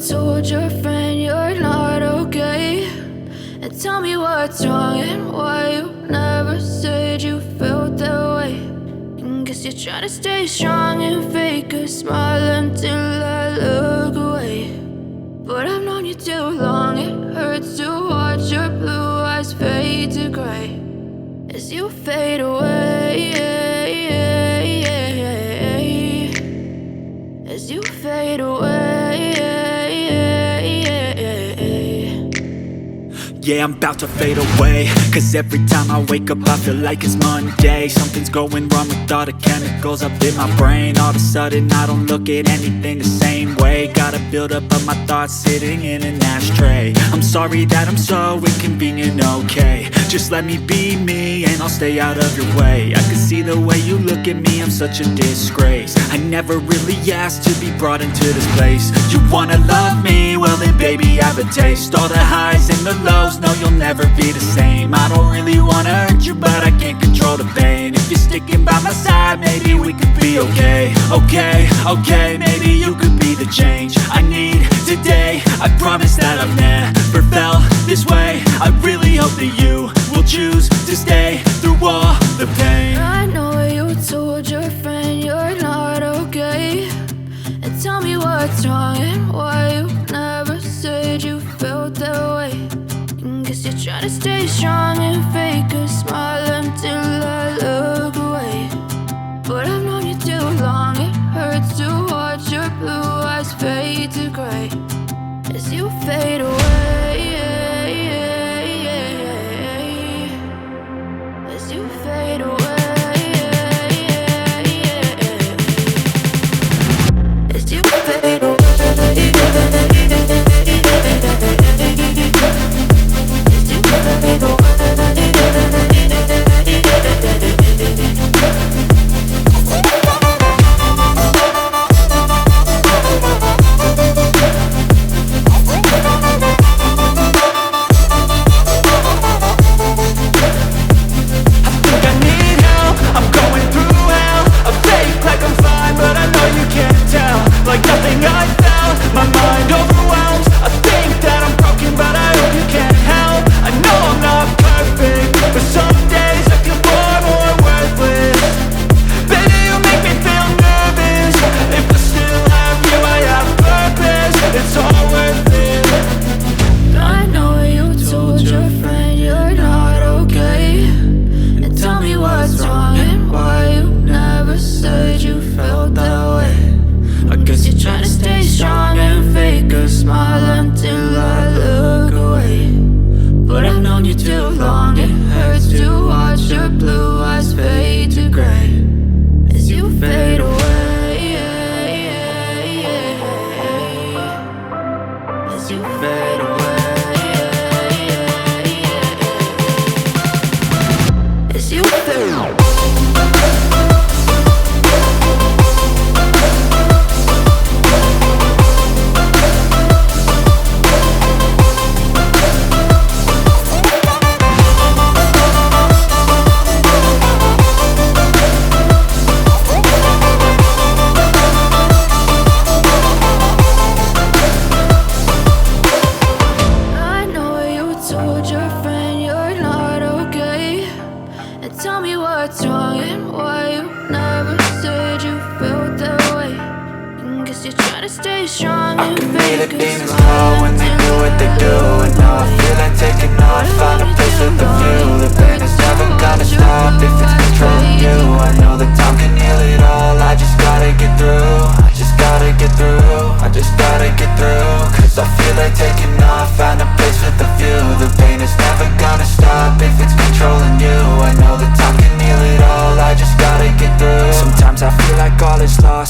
told your friend you're not okay? And tell me what's wrong and why you never said you felt that way. And guess you're trying to stay strong and fake a smile until I look away. But I've known you too long, it hurts to watch your blue eyes fade to gray as you fade away, as you fade away. Yeah, I'm about to fade away, cause every time I wake up I feel like it's Monday. Something's going wrong with all the chemicals up in my brain. All of a sudden I don't look at anything the same way. Gotta build up of my thoughts sitting in an ashtray. I'm sorry that I'm so inconvenient, okay? Just let me be me and I'll stay out of your way. I can see the way you look at me, I'm such a disgrace. I never really asked to be brought into this place. You wanna love me? Well then baby I have a taste. All the highs and the lows, no you'll never be the same. I don't really wanna hurt you but I can't control the pain. If you're sticking by my side maybe we could be okay. Okay, maybe you could be the change I need today. I promise that I've never felt this way. I really hope that you will choose to stay through all the pain. I know you told your friend you're not okay. And tell me what's wrong and why you never said you felt that way. And guess you're trying to stay strong and fake a smile until I look away. But I've known you too long, it hurts to watch your blue eyes fade to gray as you fade away, as you fade away, as you fade away.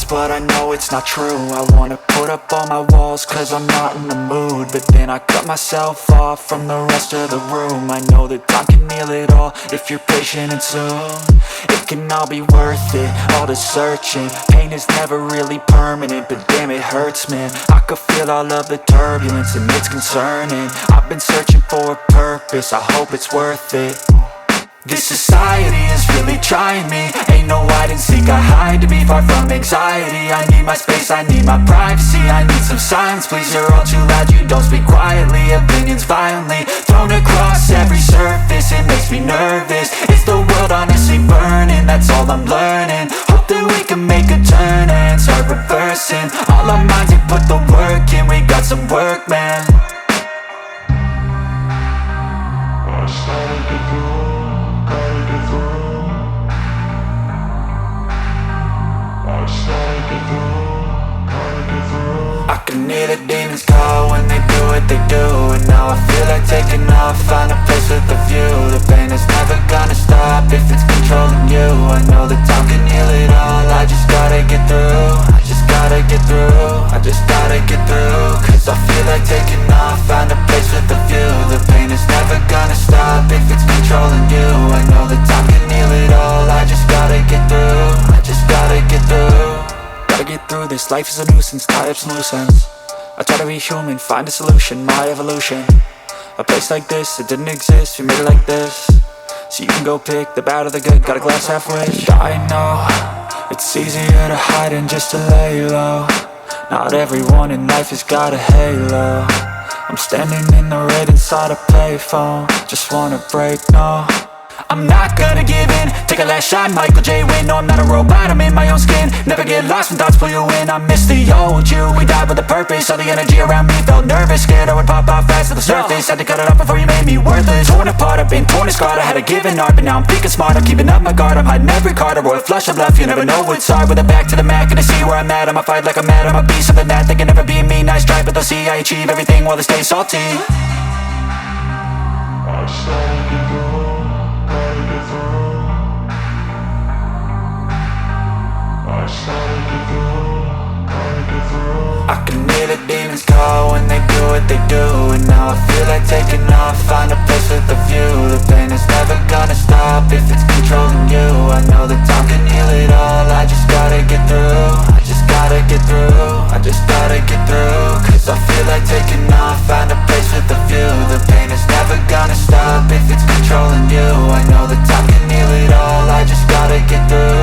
But I know it's not true. I wanna put up all my walls cause I'm not in the mood. But then I cut myself off from the rest of the room. I know that time can heal it all if you're patient and soon. It can all be worth it, all the searching. Pain is never really permanent, but damn it hurts man. I could feel all of the turbulence and it's concerning. I've been searching for a purpose, I hope it's worth it. This society is really trying me. Ain't no hide and seek, I hide to be far from anxiety. I need my space, I need my privacy. I need some silence, please, you're all too loud. You don't speak quietly, opinions violently thrown across every surface. It makes me nervous. Is the world honestly burning? That's all I'm learning. Hope that we can make a turn and start reversing. All our minds, we put the work in. We got some work, man. I just gotta get through, gotta get through. I just gotta get through, gotta get through. I can hear the demons call when they do what they do. And now I feel like taking off, find a place with a view. The pain is never gonna stop if it's controlling you. I know that time can heal it all. I just gotta get through, I just gotta get through, I just gotta get through. Cause I feel like taking off, find a place with a view. The pain is never gonna stop if it's controlling you. I know that time can heal it all. I just gotta get through, I just gotta get through. Gotta get through this, life is a nuisance, tie up some loose ends. I try to be human, find a solution, my evolution. A place like this, it didn't exist, we made it like this. So you can go pick the bad or the good, got a glass halfway. I know, it's easier to hide than just to lay low. Not everyone in life has got a halo. I'm standing in the red inside a payphone. Just wanna break, no, I'm not gonna give in. Take a last shot, Michael J. Win. No, I'm not a robot, I'm in my own skin. Never get lost when thoughts pull you in. I miss the old you, we died with a purpose. All the energy around me felt nervous. Scared I would pop off fast to the surface. Had to cut it off before you made me worthless. Torn apart, I've been torn and scarred. I had a given art, but now I'm thinking smart. I'm keeping up my guard, I'm hiding every card. A royal flush of love, you never know what's hard. With a back to the mat, gonna see where I'm at. I'ma fight like I'm mad, I'ma be something that they can never be me. Nice try, but they'll see I achieve everything while they stay salty. I just gotta get through, gotta get through. I just gotta get through, gotta get through. I can hear the demons call when they do what they do. And now I feel like taking off, find a place with a view. The pain is never gonna stop if it's controlling you. I know that time can heal it all. I just gotta get through, I just gotta get through, I just gotta get through. Cause I feel like taking off, find a place with a view. The pain is never gonna stop if it's controlling you. I know that time can heal it all. I just gotta get through,